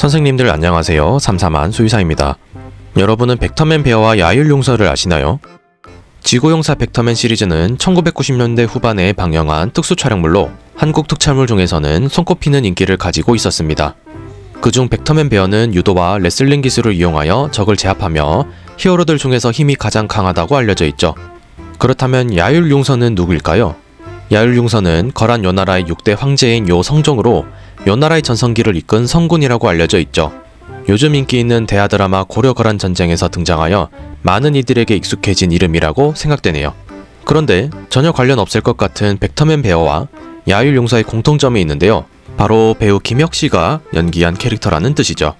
선생님들 안녕하세요. 삼삼한 수의사입니다. 여러분은 벡터맨 베어와 야율용서를 아시나요? 지구용사 벡터맨 시리즈는 1990년대 후반에 방영한 특수 촬영물로 한국 특촬물 중에서는 손꼽히는 인기를 가지고 있었습니다. 그중 벡터맨 베어는 유도와 레슬링 기술을 이용하여 적을 제압하며 히어로들 중에서 힘이 가장 강하다고 알려져 있죠. 그렇다면 야율용서는 누구일까요? 야율용서는 거란 요나라의 6대 황제인 요 성종으로 요나라의 전성기를 이끈 성군이라고 알려져 있죠. 요즘 인기 있는 대하드라마 고려거란 전쟁에서 등장하여 많은 이들에게 익숙해진 이름이라고 생각되네요. 그런데 전혀 관련 없을 것 같은 벡터맨 베어와 야율용서의 공통점이 있는데요. 바로 배우 김혁씨가 연기한 캐릭터라는 뜻이죠.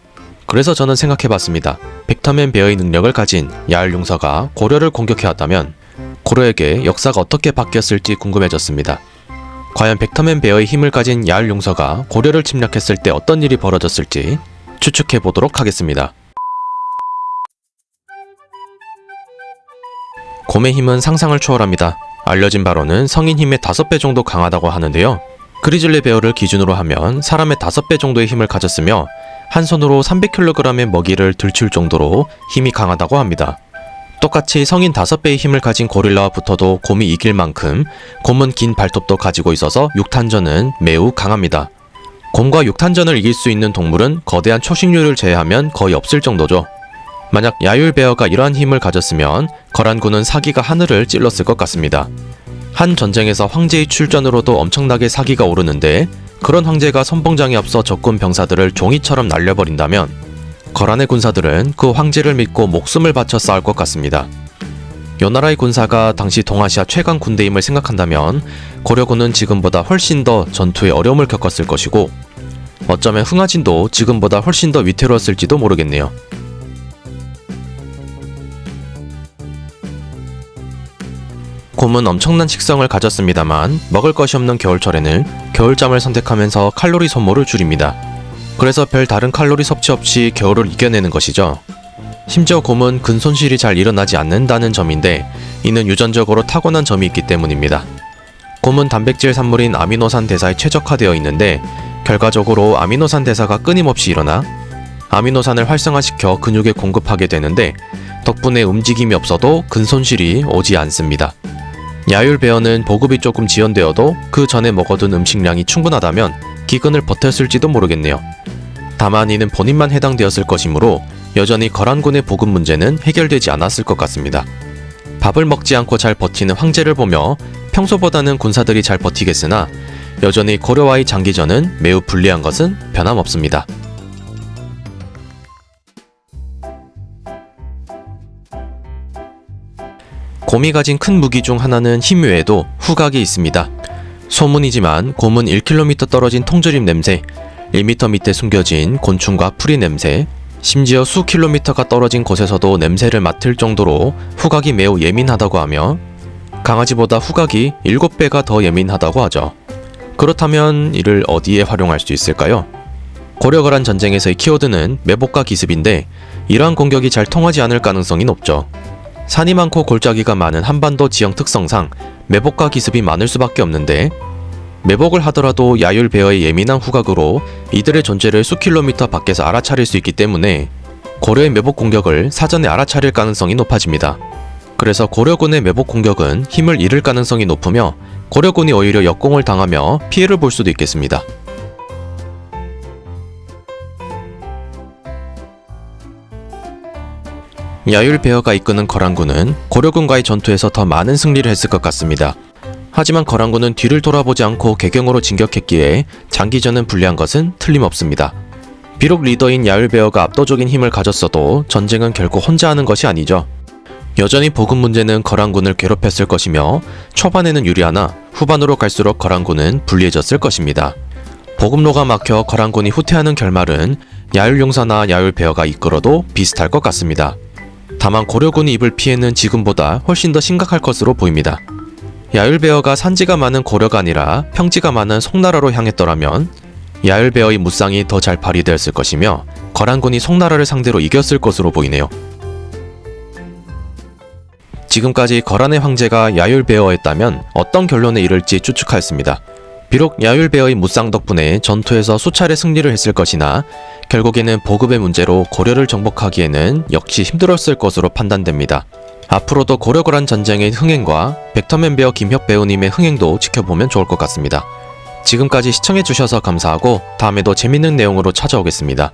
그래서 저는 생각해봤습니다. 벡터맨 베어의 능력을 가진 야율용서가 고려를 공격해왔다면 고려에게 역사가 어떻게 바뀌었을지 궁금해졌습니다. 과연 벡터맨 베어의 힘을 가진 야율용서가 고려를 침략했을 때 어떤 일이 벌어졌을지 추측해보도록 하겠습니다. 곰의 힘은 상상을 초월합니다. 알려진 바로는 성인 힘의 5배 정도 강하다고 하는데요. 그리즐리 베어를 기준으로 하면 사람의 5배 정도의 힘을 가졌으며 한 손으로 300kg의 먹이를 들칠 정도로 힘이 강하다고 합니다. 똑같이 성인 5배의 힘을 가진 고릴라와 붙어도 곰이 이길 만큼 곰은 긴 발톱도 가지고 있어서 육탄전은 매우 강합니다. 곰과 육탄전을 이길 수 있는 동물은 거대한 초식류를 제외하면 거의 없을 정도죠. 만약 야율베어가 이러한 힘을 가졌으면 거란군은 사기가 하늘을 찔렀을 것 같습니다. 한 전쟁에서 황제의 출전으로도 엄청나게 사기가 오르는데 그런 황제가 선봉장에 앞서 적군 병사들을 종이처럼 날려버린다면 거란의 군사들은 그 황제를 믿고 목숨을 바쳐 싸울 것 같습니다. 요나라의 군사가 당시 동아시아 최강 군대임을 생각한다면 고려군은 지금보다 훨씬 더 전투에 어려움을 겪었을 것이고 어쩌면 흥하진도 지금보다 훨씬 더 위태로웠을지도 모르겠네요. 곰은 엄청난 식성을 가졌습니다만 먹을 것이 없는 겨울철에는 겨울잠을 선택하면서 칼로리 소모를 줄입니다. 그래서 별 다른 칼로리 섭취 없이 겨울을 이겨내는 것이죠. 심지어 곰은 근손실이 잘 일어나지 않는다는 점인데 이는 유전적으로 타고난 점이 있기 때문입니다. 곰은 단백질 산물인 아미노산 대사에 최적화되어 있는데 결과적으로 아미노산 대사가 끊임없이 일어나 아미노산을 활성화시켜 근육에 공급하게 되는데 덕분에 움직임이 없어도 근손실이 오지 않습니다. 야율베어는 보급이 조금 지연되어도 그 전에 먹어둔 음식량이 충분하다면 기근을 버텼을지도 모르겠네요. 다만 이는 본인만 해당되었을 것이므로 여전히 거란군의 보급 문제는 해결되지 않았을 것 같습니다. 밥을 먹지 않고 잘 버티는 황제를 보며 평소보다는 군사들이 잘 버티겠으나 여전히 고려와의 장기전은 매우 불리한 것은 변함없습니다. 곰이 가진 큰 무기 중 하나는 힘 외에도 후각이 있습니다. 소문이지만 곰은 1km 떨어진 통조림 냄새, 1m 밑에 숨겨진 곤충과 풀이 냄새, 심지어 수 킬로미터가 떨어진 곳에서도 냄새를 맡을 정도로 후각이 매우 예민하다고 하며 강아지보다 후각이 7배가 더 예민하다고 하죠. 그렇다면 이를 어디에 활용할 수 있을까요? 고려거란 전쟁에서의 키워드는 매복과 기습인데 이러한 공격이 잘 통하지 않을 가능성이 높죠. 산이 많고 골짜기가 많은 한반도 지형 특성상 매복과 기습이 많을 수밖에 없는데 매복을 하더라도 야율베어의 예민한 후각으로 이들의 존재를 수킬로미터 밖에서 알아차릴 수 있기 때문에 고려의 매복 공격을 사전에 알아차릴 가능성이 높아집니다. 그래서 고려군의 매복 공격은 힘을 잃을 가능성이 높으며 고려군이 오히려 역공을 당하며 피해를 볼 수도 있겠습니다. 야율베어가 이끄는 거란군은 고려군과의 전투에서 더 많은 승리를 했을 것 같습니다. 하지만 거란군은 뒤를 돌아보지 않고 개경으로 진격했기에 장기전은 불리한 것은 틀림없습니다. 비록 리더인 야율베어가 압도적인 힘을 가졌어도 전쟁은 결코 혼자 하는 것이 아니죠. 여전히 보급 문제는 거란군을 괴롭혔을 것이며 초반에는 유리하나 후반으로 갈수록 거란군은 불리해졌을 것입니다. 보급로가 막혀 거란군이 후퇴하는 결말은 야율용서나 야율베어가 이끌어도 비슷할 것 같습니다. 다만 고려군이 입을 피해는 지금보다 훨씬 더 심각할 것으로 보입니다. 야율베어가 산지가 많은 고려가 아니라 평지가 많은 송나라로 향했더라면 야율베어의 무쌍이 더 잘 발휘되었을 것이며 거란군이 송나라를 상대로 이겼을 것으로 보이네요. 지금까지 거란의 황제가 야율베어였다면 어떤 결론에 이를지 추측하였습니다. 비록 야율배어의 무쌍 덕분에 전투에서 수차례 승리를 했을 것이나 결국에는 보급의 문제로 고려를 정복하기에는 역시 힘들었을 것으로 판단됩니다. 앞으로도 고려고란 전쟁의 흥행과 벡터맨 베어 김혁 배우님의 흥행도 지켜보면 좋을 것 같습니다. 지금까지 시청해주셔서 감사하고 다음에도 재밌는 내용으로 찾아오겠습니다.